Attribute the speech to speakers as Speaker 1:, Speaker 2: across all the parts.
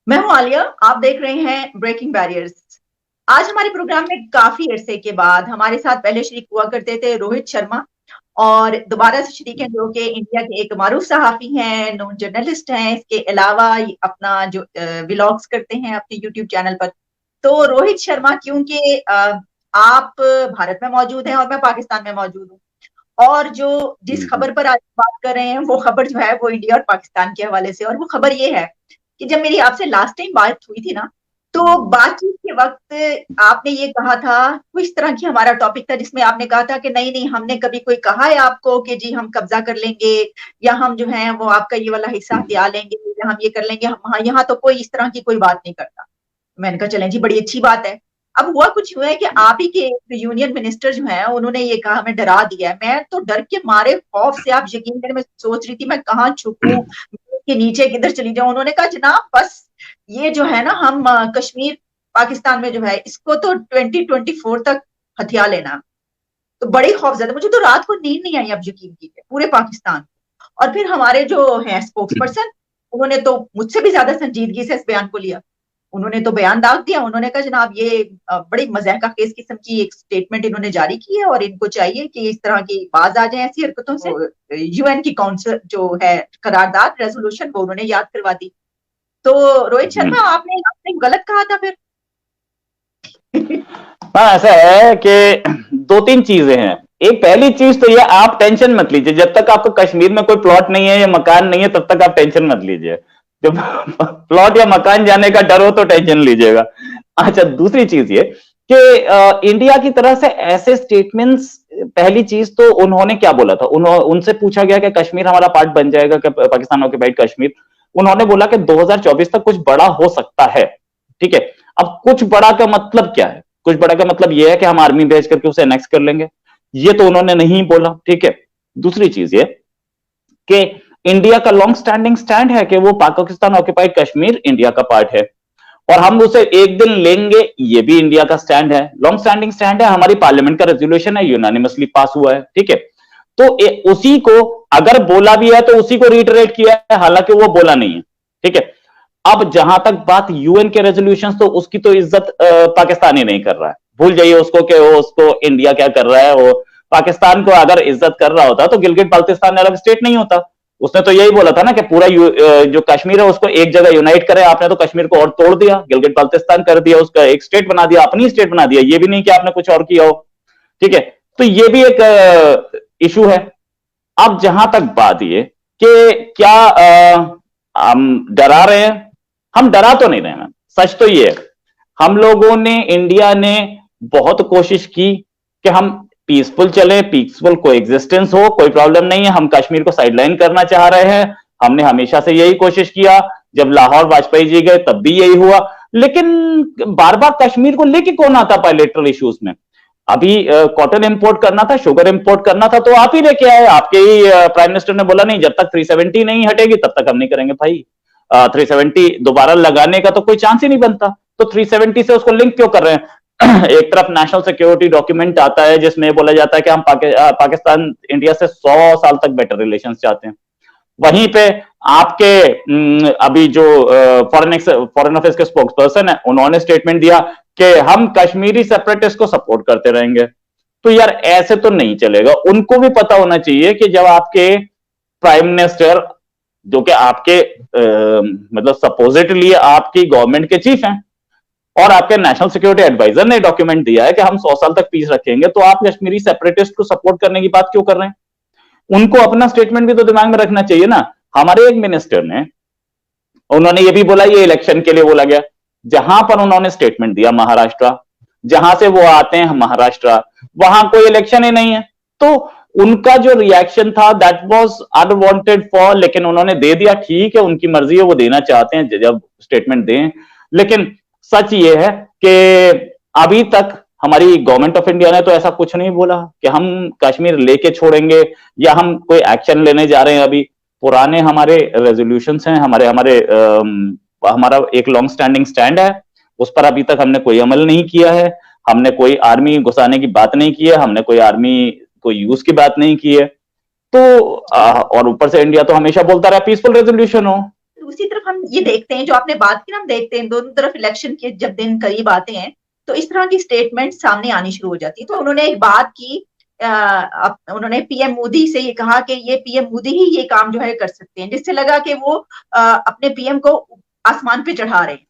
Speaker 1: मैं हूं आलिया। आप देख रहे हैं ब्रेकिंग बैरियर्स। आज हमारे प्रोग्राम में काफी अरसे के बाद हमारे साथ पहले शरीक हुआ करते थे रोहित शर्मा, और दोबारा से शरीक हैं जो कि इंडिया के एक मारूफ सहाफी हैं, नोन जर्नलिस्ट हैं। इसके अलावा ये अपना जो व्लॉग्स करते हैं अपने यूट्यूब चैनल पर। तो रोहित शर्मा, क्योंकि आप भारत में मौजूद हैं और मैं पाकिस्तान में मौजूद हूँ, और जो जिस
Speaker 2: हम्म।
Speaker 1: खबर पर आज बात कर रहे हैं वो खबर जो है वो इंडिया और पाकिस्तान के हवाले से। और वो खबर ये है कि जब मेरी आपसे लास्ट टाइम बात हुई थी ना, तो बातचीत के वक्त आपने ये कहा था, कुछ इस तरह की हमारा टॉपिक था जिसमें आपने कहा था कि नहीं नहीं, हमने कभी कोई कहा है आपको कि जी हम कब्जा कर लेंगे, या हम जो है वो आपका ये वाला हिस्सा हथिया लेंगे, या हम ये कर लेंगे, हम यहाँ तो कोई इस तरह की कोई बात नहीं करता। मैंने कहा चलें जी, बड़ी अच्छी बात है। अब हुआ कुछ हुआ है कि आप ही के यूनियन मिनिस्टर जो है उन्होंने ये कहा, हमें डरा दिया है। मैं तो डर के मारे, खौफ से, आप यकीन करें, मैं सोच रही थी मैं कहाँ छुपूं, के नीचे किधर चली जाऊं। उन्होंने कहा जनाब बस ये जो है ना, हम कश्मीर पाकिस्तान में जो है इसको तो 2024 तक हथिया लेना। तो बड़ी खौफजदा, मुझे तो रात को नींद नहीं आई, आप यकीन कीजिए, पूरे पाकिस्तान। और फिर हमारे जो है स्पोक्स पर्सन, उन्होंने तो मुझसे भी ज्यादा संजीदगी से इस बयान को लिया। उन्होंने तो बयान दाग दिया। उन्होंने कहा जनाब ये बड़ी मजाक का केस किस्म की एक स्टेटमेंट इन्होंने जारी की है, और इनको चाहिए कि इस तरह की बाज आ जाए ऐसी हरकतों से। यूएन की काउंसिल जो है करारदाद रेजोल्यूशन, वो उन्होंने याद करवा दी। तो रोहित शर्मा, आपने आपने गलत कहा था फिर।
Speaker 2: हाँ, ऐसा है कि दो तीन चीजें हैं। एक पहली चीज तो ये, आप टेंशन मत लीजिए। जब तक आपको कश्मीर में कोई प्लॉट नहीं है या मकान नहीं है तब तक आप टेंशन मत लीजिए। जब प्लॉट या मकान जाने का डर हो तो टेंशन लीजिएगा। अच्छा, दूसरी चीज ये कि इंडिया की तरह से ऐसे स्टेटमेंट्स, पहली चीज तो उन्होंने क्या बोला था, उनसे पूछा गया कि कश्मीर हमारा पार्ट बन जाएगा कि पाकिस्तान ऑक्युपाइड कश्मीर। उन्होंने बोला कि 2024 तक कुछ बड़ा हो सकता है। ठीक है। अब कुछ बड़ा का मतलब क्या है? कुछ बड़ा का मतलब यह है कि हम आर्मी भेज करके उसे एनेक्स कर लेंगे। ये तो उन्होंने नहीं बोला। ठीक है। दूसरी चीज ये कि इंडिया का लॉन्ग स्टैंडिंग स्टैंड है कि वो पाकिस्तान ऑक्युपाइड कश्मीर इंडिया का पार्ट है और हम उसे एक दिन लेंगे। ये भी इंडिया का स्टैंड है, लॉन्ग स्टैंडिंग स्टैंड है। हमारी पार्लियामेंट का रेजोल्यूशन है, यूनानिमसली पास हुआ है। ठीक है। तो उसी को अगर बोला भी है तो उसी को रिटरेट किया है, हालांकि वो बोला नहीं है। ठीक है। अब जहां तक बात यूएन के रेजोल्यूशंस, तो उसकी तो इज्जत पाकिस्तान ही नहीं कर रहा है। भूल जाइए उसको कि वो उसको इंडिया क्या कर रहा है। वो पाकिस्तान को अगर इज्जत कर रहा होता तो गिलगिट बाल्टिस्तान अलग स्टेट नहीं होता। उसने तो यही बोला था ना कि पूरा जो कश्मीर है उसको एक जगह यूनाइट करे। आपने तो कश्मीर को और तोड़ दिया, गिलगिट बाल्टिस्तान कर दिया, उसका एक स्टेट बना दिया, अपनी स्टेट बना दिया। ये भी नहीं कि आपने कुछ और किया हो। ठीक है। तो ये भी एक इशू है। अब जहां तक बात ये कि क्या हम डरा रहे हैं? हम डरा तो नहीं रहे हैं। सच तो ये है, हम लोगों ने, इंडिया ने बहुत कोशिश की कि हम पीसफुल चले, पीसफुल को एग्जिस्टेंस हो, कोई प्रॉब्लम नहीं है। हम कश्मीर को साइडलाइन करना चाह रहे हैं। हमने हमेशा से यही कोशिश किया। जब लाहौर वाजपेयी जी गए तब भी यही हुआ। लेकिन बार बार कश्मीर को लेके कौन आता बायलैटरल इश्यूज में? अभी कॉटन इंपोर्ट करना था, शुगर इंपोर्ट करना था, तो आप ही लेके आए। आपके ही प्राइम मिनिस्टर ने बोला नहीं, जब तक 370 नहीं हटेगी तब तक हम नहीं करेंगे भाई। 370 दोबारा लगाने का तो कोई चांस ही नहीं बनता। तो 370 से उसको लिंक क्यों कर रहे हैं? एक तरफ नेशनल सिक्योरिटी डॉक्यूमेंट आता है जिसमें बोला जाता है कि हम पाकिस्तान इंडिया से 100 साल तक बेटर रिलेशन चाहते हैं। वहीं पे आपके अभी जो फॉरेन अफेयर्स के स्पोक्स पर्सन है, उन्होंने स्टेटमेंट दिया कि हम कश्मीरी सेपरेटिस्ट को सपोर्ट करते रहेंगे। तो यार ऐसे तो नहीं चलेगा। उनको भी पता होना चाहिए कि जब आपके प्राइम मिनिस्टर, जो कि आपके मतलब सपोजिटली आपकी गवर्नमेंट के चीफ हैं, और आपके नेशनल सिक्योरिटी एडवाइजर ने डॉक्यूमेंट दिया है कि हम 100 साल तक पीस रखेंगे, तो आप कश्मीरी सेपरेटिस्ट को सपोर्ट करने की बात क्यों कर रहे हैं? उनको अपना स्टेटमेंट भी तो दिमाग में रखना चाहिए ना। हमारे एक मिनिस्टर ने, उन्होंने ये भी बोला ये इलेक्शन के लिए बोला गया। जहां पर उन्होंने स्टेटमेंट दिया महाराष्ट्र, जहां से वो आते हैं महाराष्ट्र, वहां कोई इलेक्शन ही नहीं है। तो उनका जो रिएक्शन था दैट वाज अनवांटेड फॉर, लेकिन उन्होंने दे दिया। ठीक है, उनकी मर्जी है, वो देना चाहते हैं जब स्टेटमेंट दें। लेकिन सच ये है कि अभी तक हमारी गवर्नमेंट ऑफ इंडिया ने तो ऐसा कुछ नहीं बोला कि हम कश्मीर लेके छोड़ेंगे या हम कोई एक्शन लेने जा रहे हैं। अभी पुराने हमारे रेजोल्यूशंस हैं, हमारे हमारे हमारा एक लॉन्ग स्टैंडिंग स्टैंड है, उस पर अभी तक हमने कोई अमल नहीं किया है। हमने कोई आर्मी घुसाने की बात नहीं की है, हमने कोई आर्मी को यूज की बात नहीं की है। तो और ऊपर से इंडिया तो हमेशा बोलता रहा पीसफुल रेजोल्यूशन हो।
Speaker 1: दूसरी तरफ हम ये देखते हैं, जो आपने बात की ना, हम देखते हैं दोनों तरफ इलेक्शन के जब दिन करीब आते हैं तो इस तरह की स्टेटमेंट सामने आनी शुरू हो जाती है। तो उन्होंने एक बात की, उन्होंने पीएम मोदी से ये कहा कि ये पीएम मोदी ही ये काम जो है कर सकते हैं, जिससे लगा कि वो अपने पीएम को आसमान पे चढ़ा रहे हैं।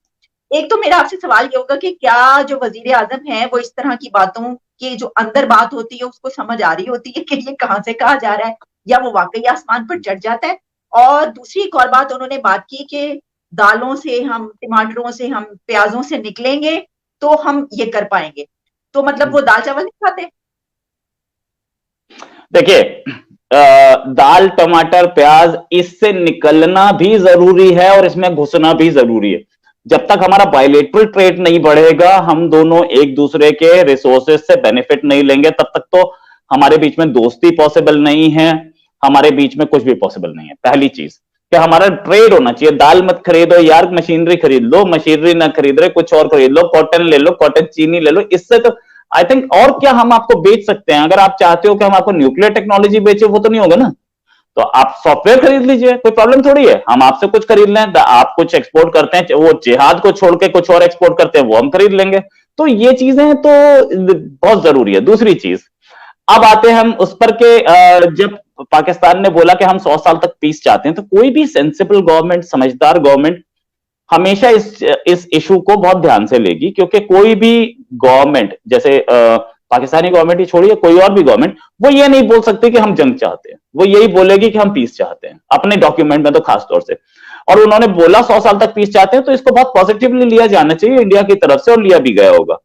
Speaker 1: एक तो मेरा आपसे सवाल ये होगा कि क्या जो वजीर आजम है वो इस तरह की बातों की जो अंदर बात होती है उसको समझ आ रही होती है कि ये कहाँ से कहा जा रहा है, या वो वाकई आसमान पर चढ़ जाता है। और दूसरी एक और बात उन्होंने बात की कि दालों से हम, टमाटरों से हम, प्याजों से निकलेंगे तो हम ये कर पाएंगे। तो मतलब वो दाल चावल नहीं खाते?
Speaker 2: देखिए, दाल टमाटर प्याज इससे निकलना भी जरूरी है और इसमें घुसना भी जरूरी है। जब तक हमारा बायलेटरल ट्रेड नहीं बढ़ेगा, हम दोनों एक दूसरे के रिसोर्सेज से बेनिफिट नहीं लेंगे, तब तक तो हमारे बीच में दोस्ती पॉसिबल नहीं है, हमारे बीच में कुछ भी पॉसिबल नहीं है। पहली चीज कि हमारा ट्रेड होना चाहिए। दाल मत खरीदो यार, मशीनरी खरीद लो, मशीनरी ना खरीद रहे कुछ और खरीद लो, कॉटन ले लो, कॉटन चीनी ले लो। इससे तो आई थिंक और क्या हम आपको बेच सकते हैं? अगर आप चाहते हो कि हम आपको न्यूक्लियर टेक्नोलॉजी बेचे, वो तो नहीं होगा ना। तो आप सॉफ्टवेयर खरीद लीजिए, कोई प्रॉब्लम थोड़ी है। हम आपसे कुछ खरीद लें, आप कुछ एक्सपोर्ट करते हैं, वो जिहाद को छोड़ के कुछ और एक्सपोर्ट करते हैं, वो हम खरीद लेंगे। तो ये चीजें तो बहुत जरूरी है। दूसरी चीज, अब आते हैं हम उस पर के जब पाकिस्तान ने बोला कि हम 100 साल तक पीस चाहते हैं, तो कोई भी सेंसिबल गवर्नमेंट, समझदार गवर्नमेंट हमेशा इस इशू को बहुत ध्यान से लेगी, क्योंकि कोई भी गवर्नमेंट, जैसे पाकिस्तानी गवर्नमेंट ही छोड़िए, कोई और भी गवर्नमेंट, वो ये नहीं बोल सकती कि हम जंग चाहते हैं। वो यही बोलेगी कि हम पीस चाहते हैं, अपने डॉक्यूमेंट में तो खास तौर से। और उन्होंने बोला 100 साल तक पीस चाहते हैं, तो इसको बहुत पॉजिटिवली लिया जाना चाहिए इंडिया की तरफ से, और लिया भी गया होगा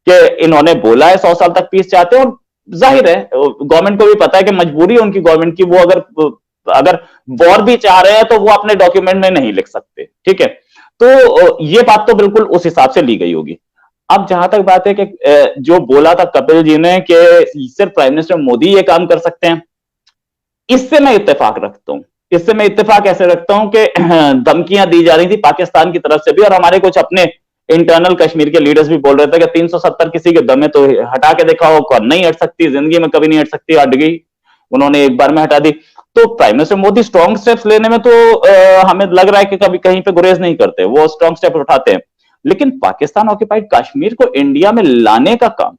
Speaker 2: कि इन्होंने बोला है 100 साल तक पीस चाहते हैं। और जाहिर है गवर्नमेंट को भी पता है कि मजबूरी है उनकी गवर्नमेंट की, वो अगर अगर वॉर भी चाह रहे हैं तो वो अपने डॉक्यूमेंट में नहीं लिख सकते। ठीक है, तो ये बात तो बिल्कुल उस हिसाब से ली गई होगी। अब जहां तक बात है कि जो बोला था कपिल जी ने कि सिर्फ प्राइम मिनिस्टर मोदी ये काम कर सकते हैं, इससे मैं इत्तेफाक रखता हूं। इससे मैं इत्तेफाक ऐसे रखता हूं कि धमकियां दी जा रही थी पाकिस्तान की तरफ से भी, और हमारे कुछ अपने इंटरनल कश्मीर के लीडर्स भी बोल रहे थे कि 370 किसी के दम में तो हटा के दिखाओ, नहीं हट सकती, जिंदगी में कभी नहीं हट सकती, हट गई, उन्होंने एक बार में हटा दी। तो prime minister Modi strong steps लेने में तो हमें लग रहा है कि कभी कहीं पे गुरेज नहीं करते, वो स्ट्रॉन्ग स्टेप उठाते हैं। लेकिन पाकिस्तान ऑक्यूपाइड कश्मीर को इंडिया में लाने का काम,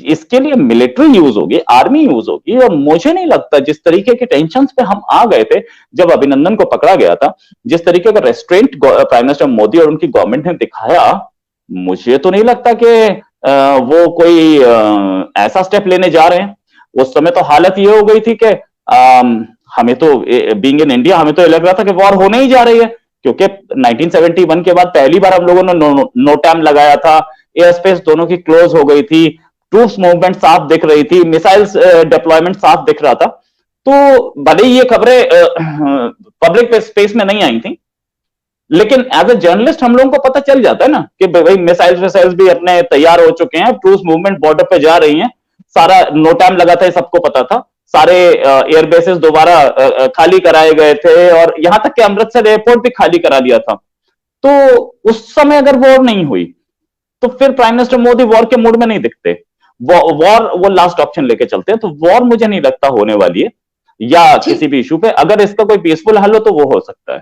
Speaker 2: इसके लिए मिलिट्री यूज होगी, आर्मी यूज होगी। और मुझे नहीं लगता, जिस तरीके के टेंशन पे हम आ गए थे जब अभिनंदन को पकड़ा गया था, जिस तरीके का रेस्ट्रेंट प्राइम मिनिस्टर मोदी और उनकी गवर्नमेंट ने दिखाया, मुझे तो नहीं लगता कि वो कोई ऐसा स्टेप लेने जा रहे हैं। उस समय तो हालत ये हो गई थी कि हमें तो बीइंग इन इंडिया, हमें तो लग रहा था कि वॉर होने ही जा रही है, क्योंकि 1971 के बाद पहली बार हम लोगों ने नोटैम लगाया था, एयर स्पेस दोनों की क्लोज हो गई थी, ट्रूप्स मूवमेंट साफ दिख रही थी, मिसाइल्स डिप्लॉयमेंट साफ दिख रहा था। तो भले ही ये खबरें पब्लिक स्पेस में नहीं आई थी, लेकिन एज ए जर्नलिस्ट हम लोगों को पता चल जाता है ना कि भाई मिसाइल्स विसाइल्स भी अपने तैयार हो चुके हैं, ट्रूप्स मूवमेंट बॉर्डर पे जा रही हैं, सारा नोटैम लगा था, सबको पता था। सारे एयरबेसेस दोबारा खाली कराए गए थे, और यहां तक कि अमृतसर एयरपोर्ट भी खाली करा दिया था। तो उस समय अगर वॉर नहीं हुई, तो फिर प्राइम मिनिस्टर मोदी वॉर के मूड में नहीं दिखते। वॉर वो लास्ट ऑप्शन लेके चलते हैं। तो वॉर मुझे नहीं लगता होने वाली है, या
Speaker 1: ठीक।
Speaker 2: किसी भी इशू पे अगर इसका कोई पीसफुल हल हो तो वो हो सकता है।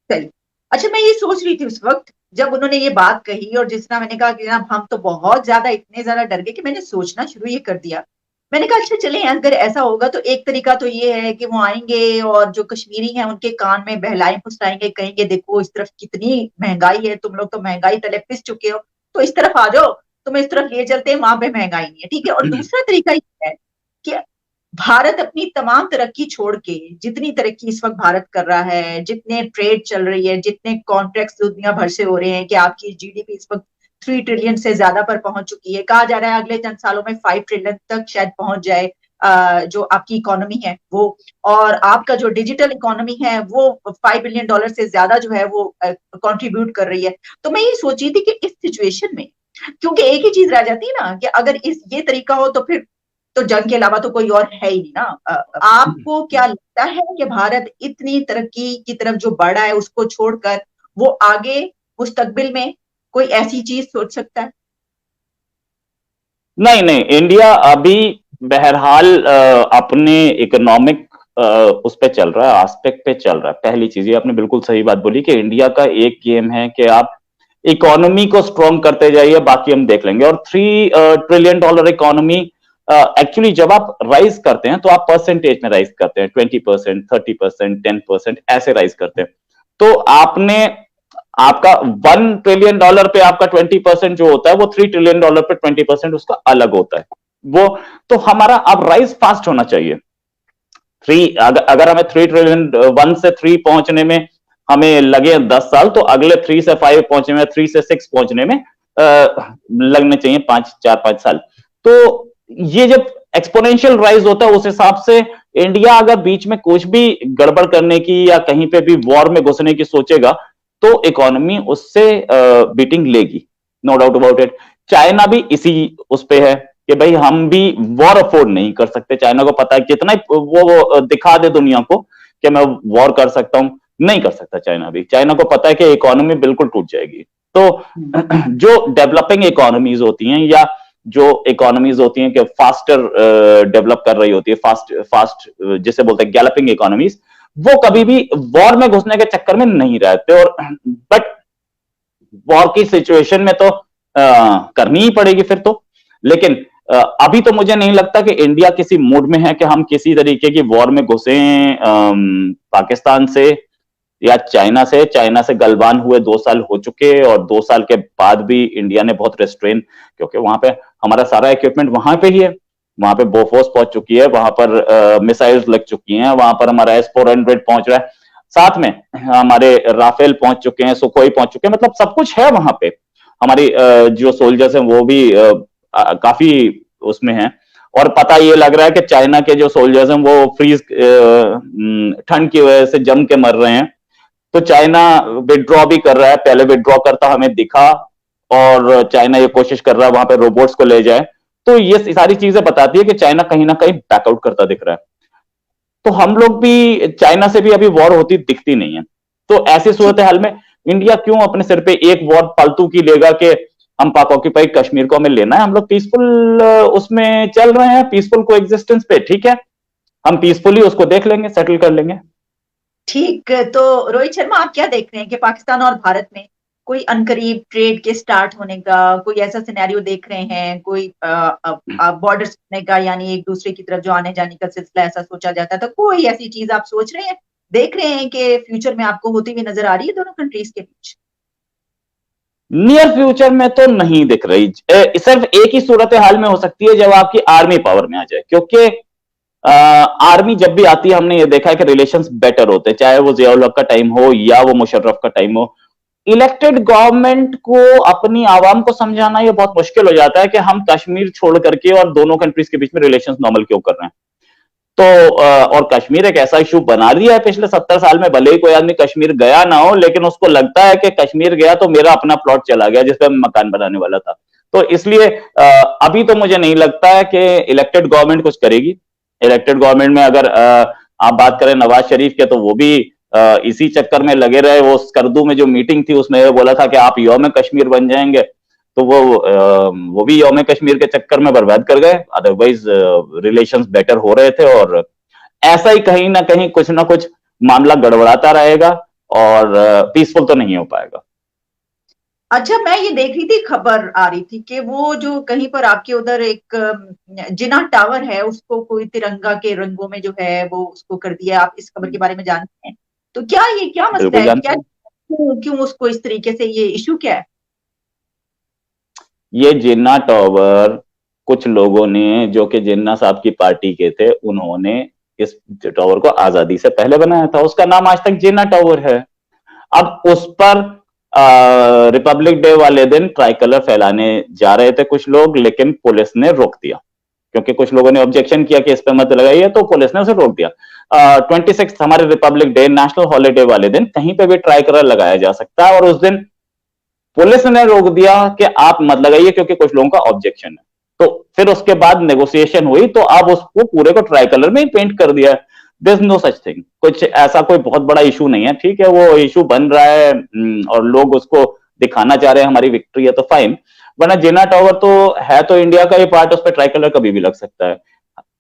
Speaker 1: सही। अच्छा, मैं ये सोच रही थी उस वक्त जब उन्होंने ये बात कही, और जिस तरह मैंने कहा कि जनाब हम तो बहुत ज्यादा, इतने ज्यादा डर गए कि मैंने सोचना शुरू ये कर दिया। मैंने कहा अच्छा चलें, अगर ऐसा होगा तो एक तरीका तो ये है कि वो आएंगे और जो कश्मीरी हैं उनके कान में बहलाएं फुसलाएंगे, कहेंगे देखो इस तरफ कितनी महंगाई है, तुम लोग तो महंगाई तले पिस चुके हो, तो इस तरफ आ जाओ, तुम्हें इस तरफ ले चलते हैं, वहां पे महंगाई नहीं है। ठीक है। और दूसरा तरीका ये है कि भारत अपनी तमाम तरक्की छोड़ के, जितनी तरक्की इस वक्त भारत कर रहा है, जितने ट्रेड चल रही है, जितने कॉन्ट्रैक्ट्स दुनिया भर से हो रहे हैं, कि आपकी जीडीपी इस वक्त 3 ट्रिलियन से ज्यादा पर पहुंच चुकी है, कहा जा रहा है अगले चंद सालों में 5 ट्रिलियन तक शायद पहुंच जाए जो आपकी इकोनॉमी है वो। और आपका जो डिजिटल इकोनॉमी है वो $5 बिलियन से ज्यादा जो है वो कंट्रीब्यूट कर रही है। तो मैं ये सोची थी कि इस सिचुएशन में, क्योंकि एक ही चीज रह जाती है ना कि अगर इस ये तरीका हो तो फिर तो जंग के अलावा तो कोई और है ही नहीं ना। आपको क्या लगता है कि भारत इतनी तरक्की की तरफ जो बढ़ा है उसको छोड़कर वो आगे मुस्तकबिल में कोई ऐसी चीज सोच सकता है?
Speaker 2: नहीं नहीं, इंडिया अभी बहरहाल अपने इकोनॉमिक उस पे चल रहा है, एस्पेक्ट पे चल रहा है। पहली चीज, ये आपने बिल्कुल सही बात बोली कि इंडिया का एक गेम है कि आप इकोनॉमी को स्ट्रॉन्ग करते जाइए, बाकी हम देख लेंगे। और $3 ट्रिलियन इकोनॉमी, एक्चुअली जब आप राइज करते हैं तो आप परसेंटेज में राइज करते हैं, 20%, 30%, 10%, ऐसे राइज करते हैं। तो आपने आपका $1 ट्रिलियन पे आपका 20% जो होता है, वो $3 ट्रिलियन पे 20% उसका अलग होता है। वो तो हमारा अब राइज फास्ट होना चाहिए। अगर हमें 3 ट्रिलियन, 1 से 3 पहुंचने में हमें लगे 10 साल, तो अगले 3 से 5 पहुंचने में, 3 से 6 पहुंचने में लगने चाहिए 4-5 साल। तो ये जब एक्सपोनेंशियल राइज होता है, उस हिसाब से इंडिया अगर बीच में कुछ भी गड़बड़ करने की या कहीं पे भी वॉर में घुसने की सोचेगा, तो इकोनॉमी उससे बीटिंग लेगी, no doubt about it. China भी इसी उस पे है कि भाई हम भी वॉर अफोर्ड नहीं कर सकते। चाइना को पता है, कितना वो दिखा दे दुनिया को कि मैं वॉर कर सकता हूं, नहीं कर सकता। चाइना भी, चाइना को पता है कि इकोनॉमी बिल्कुल टूट जाएगी। तो जो डेवलपिंग इकोनॉमीज होती हैं, या जो इकोनॉमीज होती हैं कि फास्टर डेवलप कर रही होती है, फास्ट फास्ट जिसे बोलते हैं गैलपिंग इकोनॉमीज, वो कभी भी वॉर में घुसने के चक्कर में नहीं रहते। और बट वॉर की सिचुएशन में तो करनी ही पड़ेगी फिर तो। लेकिन अभी तो मुझे नहीं लगता कि इंडिया किसी मूड में है कि हम किसी तरीके की वॉर में घुसे पाकिस्तान से या चाइना से। चाइना से गलवान हुए 2 साल हो चुके, और 2 साल के बाद भी इंडिया ने बहुत रेस्ट्रेन, क्योंकि वहां पे हमारा सारा इक्विपमेंट वहां पे ही है। वहां पे बोफोर्स पहुंच चुकी है, वहां पर मिसाइल्स लग चुकी हैं, वहां पर हमारा S-400 पहुंच रहा है, साथ में हमारे राफेल पहुंच चुके हैं, सुखोई पहुंच चुके हैं, मतलब सब कुछ है वहां पे। हमारी जो सोल्जर्स हैं वो भी काफी उसमें हैं। और पता ये लग रहा है कि चाइना के जो सोल्जर्स हैं वो फ्रीज, ठंड की वजह से जम के मर रहे हैं। तो चाइना विड्रॉ भी कर रहा है, पहले विड्रॉ करता हमें दिखा, और चाइना ये कोशिश कर रहा है वहां पे रोबोट्स को ले जाए। तो ये सारी चीजें बताती है कि चाइना कहीं ना कहीं बैकआउट करता दिख रहा है। तो हम लोग भी चाइना से भी अभी वॉर होती दिखती नहीं है। तो ऐसी सूरत हाल में इंडिया क्यों अपने सिर पे एक वॉर फालतू की लेगा कि हम पाक ऑक्यूपाइड कश्मीर को हमें लेना है। हम लोग पीसफुल उसमें चल रहे हैं, पीसफुल को एग्जिस्टेंस पे, ठीक है, हम पीसफुली उसको देख लेंगे, सेटल कर लेंगे।
Speaker 1: ठीक। तो रोहित शर्मा, आप क्या देख रहे हैं कि पाकिस्तान और भारत में कोई अनकरीब ट्रेड के स्टार्ट होने का कोई ऐसा सिनेरियो देख रहे हैं? कोई बॉर्डर्स खुलने का, यानी एक दूसरे की तरफ जो आने जाने का सिलसिला ऐसा सोचा जाता है, तो कोई ऐसी चीज आप सोच रहे हैं, देख रहे हैं कि फ्यूचर में आपको होती हुई नजर आ रही है दोनों कंट्रीज के बीच?
Speaker 2: नियर फ्यूचर में तो नहीं दिख रही। सिर्फ एक ही सूरत हाल में हो सकती है, जब आपकी आर्मी पावर में आ जाए, क्योंकि आर्मी जब भी आती है हमने ये देखा है कि रिलेशंस बेटर होते हैं, चाहे वो जियाउल हक का टाइम हो या वो मुशर्रफ का टाइम हो। इलेक्टेड गवर्नमेंट को अपनी आवाम को समझाना ये बहुत मुश्किल हो जाता है कि हम कश्मीर छोड़ करके और दोनों कंट्रीज के बीच में रिलेशंस नॉर्मल क्यों कर रहे हैं। तो और कश्मीर एक ऐसा इशू बना दिया है पिछले 70 साल में, भले ही कोई आदमी कश्मीर गया ना हो, लेकिन उसको लगता है कि कश्मीर गया तो मेरा अपना प्लॉट चला गया जिसपे मैं मकान बनाने वाला था। तो इसलिए अभी तो मुझे नहीं लगता है कि इलेक्टेड गवर्नमेंट कुछ करेगी। इलेक्टेड गवर्नमेंट में अगर आप बात करें नवाज शरीफ के, तो वो भी इसी चक्कर में लगे रहे। वो स्कर्दू में जो मीटिंग थी उसमें बोला था कि आप यौम कश्मीर बन जाएंगे, तो वो भी यौम कश्मीर के चक्कर में बर्बाद कर गए। अदरवाइज रिलेशंस बेटर हो रहे थे। और ऐसा ही कहीं ना कुछ मामला गड़बड़ाता रहेगा, और पीसफुल तो नहीं हो पाएगा।
Speaker 1: अच्छा, मैं ये देख रही थी, खबर आ रही थी कि वो जो कहीं पर आपके उधर एक जिना टावर है, उसको कोई तिरंगा के रंगों में जो है वो उसको कर दिया। आप इस खबर के बारे में जानते हैं? तो क्या ये क्या मसला
Speaker 2: बिल्कुल
Speaker 1: है,
Speaker 2: जानते
Speaker 1: क्या
Speaker 2: हैं।
Speaker 1: क्यों क्यों उसको इस तरीके से, ये इशू क्या है?
Speaker 2: ये जिन्ना टावर कुछ लोगों ने, जो कि जिन्ना साहब की पार्टी के थे, उन्होंने इस टावर को आजादी से पहले बनाया था। उसका नाम आज तक जिन्ना टावर है। अब उस पर रिपब्लिक डे वाले दिन ट्राई कलर फैलाने जा रहे थे कुछ लोग, लेकिन पुलिस ने रोक दिया, क्योंकि कुछ लोगों ने ऑब्जेक्शन किया कि इस पे मत लगाइए, तो पुलिस ने उसे रोक दिया। 26 हमारे रिपब्लिक डे नेशनल हॉलीडे वाले दिन कहीं पे भी ट्राई कलर लगाया जा सकता है, और उस दिन पुलिस ने रोक दिया कि आप मत लगाइए, क्योंकि कुछ लोगों का ऑब्जेक्शन है। तो फिर उसके बाद नेगोशिएशन हुई, तो अब उसको पूरे को ट्राई कलर में ही पेंट कर दिया। दिस नो सच थिंग, कुछ ऐसा कोई बहुत बड़ा इशू नहीं है, ठीक है। वो इशू बन रहा है और लोग उसको दिखाना चाह रहे हैं हमारी विक्ट्री है, तो फाइन। वरना जिना टावर तो है तो इंडिया का ही पार्ट, उस पर ट्राई कलर कभी भी लग सकता है।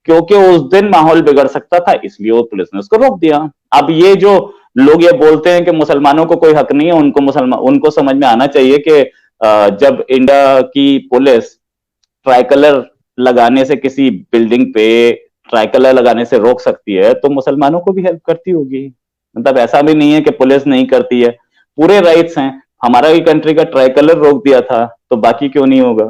Speaker 2: क्योंकि उस दिन माहौल बिगड़ सकता था, इसलिए वो पुलिस ने उसको रोक दिया। अब ये जो लोग ये बोलते हैं कि मुसलमानों को कोई हक नहीं है, उनको समझ में आना चाहिए कि जब इंडिया की पुलिस ट्राइकलर लगाने से किसी बिल्डिंग पे ट्राइकलर लगाने से रोक सकती है, तो मुसलमानों को भी हेल्प करती होगी। मतलब ऐसा भी नहीं है कि पुलिस नहीं करती है, पूरे राइट्स हैं। हमारा ही कंट्री का ट्राइकलर रोक दिया था, तो बाकी क्यों नहीं होगा।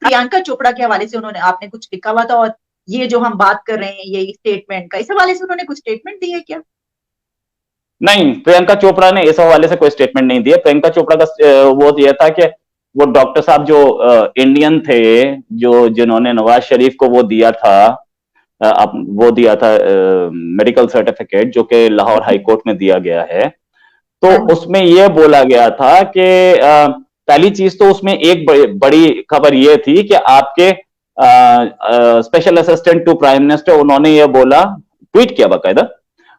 Speaker 1: प्रियंका चोपड़ा के हवाले से उन्होंने आपने कुछ लिखा हुआ था, और ये जो हम बात कर रहे हैं ये स्टेटमेंट का, इस हवाले से उन्होंने कुछ स्टेटमेंट दी है क्या?
Speaker 2: नहीं, प्रियंका चोपड़ा ने इस हवाले से कोई स्टेटमेंट नहीं दिया। प्रियंका चोपड़ा का वो दिया था कि वो डॉक्टर साहब जो इंडियन थे, जो जिन्होंने नवाज शरीफ को वो दिया था, वो दिया था मेडिकल सर्टिफिकेट, जो कि लाहौर हाई कोर्ट में दिया गया है। तो
Speaker 1: हाँ जी।
Speaker 2: उसमें यह बोला गया था कि पहली चीज तो उसमें एक बड़ी खबर यह थी कि आपके special assistant to prime minister, उन्होंने यह बोला, ट्वीट किया बाकायदा,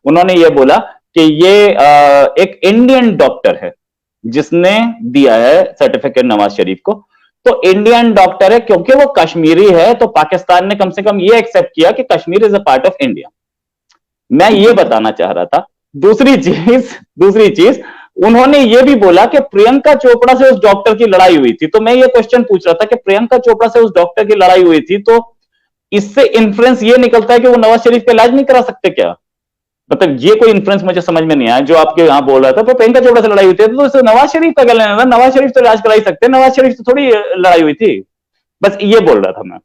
Speaker 2: उन्होंने यह बोला कि ये एक इंडियन डॉक्टर है जिसने दिया है सर्टिफिकेट नवाज शरीफ को। तो इंडियन डॉक्टर है, क्योंकि वो कश्मीरी है, तो पाकिस्तान ने कम से कम ये एक्सेप्ट किया कि Kashmir is a part of India. मैं ये बताना चाह रहा था। दूसरी चीज उन्होंने ये भी बोला कि प्रियंका चोपड़ा से उस डॉक्टर की लड़ाई हुई थी। तो मैं ये क्वेश्चन पूछ रहा था कि प्रियंका चोपड़ा से उस डॉक्टर की लड़ाई हुई थी, तो इससे इन्फ्लुएंस ये निकलता है कि वो नवाज शरीफ का इलाज नहीं करा सकते क्या? मतलब ये कोई इन्फ्लुएंस मुझे समझ में नहीं आया जो आपके यहां बोल रहा था। तो प्रियंका चोपड़ा से लड़ाई हुई थी, तो नवाज शरीफ का क्या लेना था? नवाज शरीफ तो इलाज करा ही सकते, नवाज शरीफ से थोड़ी लड़ाई हुई थी। बस ये बोल रहा था मैं।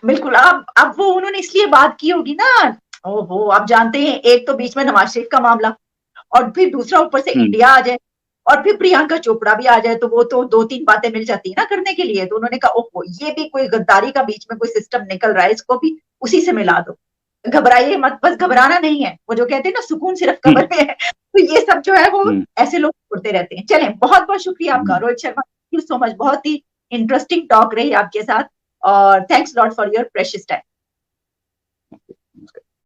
Speaker 1: बिल्कुल। अब वो उन्होंने इसलिए बात की होगी ना, ओहो, आप जानते हैं, एक तो बीच में नवाज शरीफ का मामला, और फिर दूसरा ऊपर से
Speaker 2: हम्म।
Speaker 1: इंडिया आ जाए, और फिर प्रियंका चोपड़ा भी आ जाए, तो वो तो दो तीन बातें मिल जाती है ना करने के लिए। तो उन्होंने कहा ओहो, ये भी कोई गद्दारी का बीच में कोई सिस्टम निकल रहा है, इसको भी उसी से मिला दो। घबराइए मत, बस घबराना नहीं है, वो जो कहते हैं ना सुकून सिर्फ कमर में है। तो ये सब जो है वो
Speaker 2: हम्म।
Speaker 1: ऐसे लोग उड़ते रहते हैं। चलें, बहुत बहुत शुक्रिया आपका
Speaker 2: hmm.
Speaker 1: Rohit Sharma, thank you so much, बहुत ही इंटरेस्टिंग टॉक रही आपके साथ, और thanks lot for your precious time.